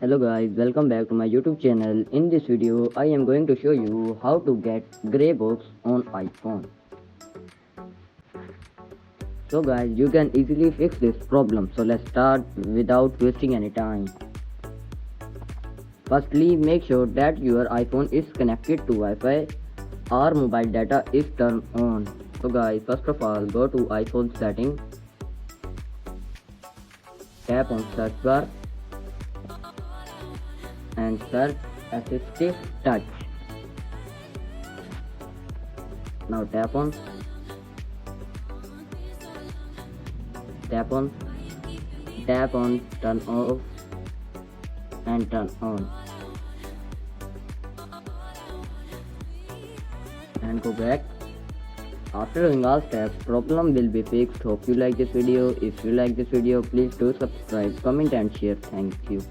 Hello guys, welcome back to my YouTube channel. In this video, I am going to show you how to get grey box on iPhone. So guys, you can easily fix this problem. So let's start without wasting any time. Firstly, make sure that your iPhone is connected to Wi-Fi or mobile data is turned on. So guys, first of all, go to iPhone setting, tap on search bar and search assistive touch. Now tap on turn off and turn on and go back. After doing all steps, problem will be fixed. Hope you like this video. If you like this video, please do subscribe, comment and share. Thank you.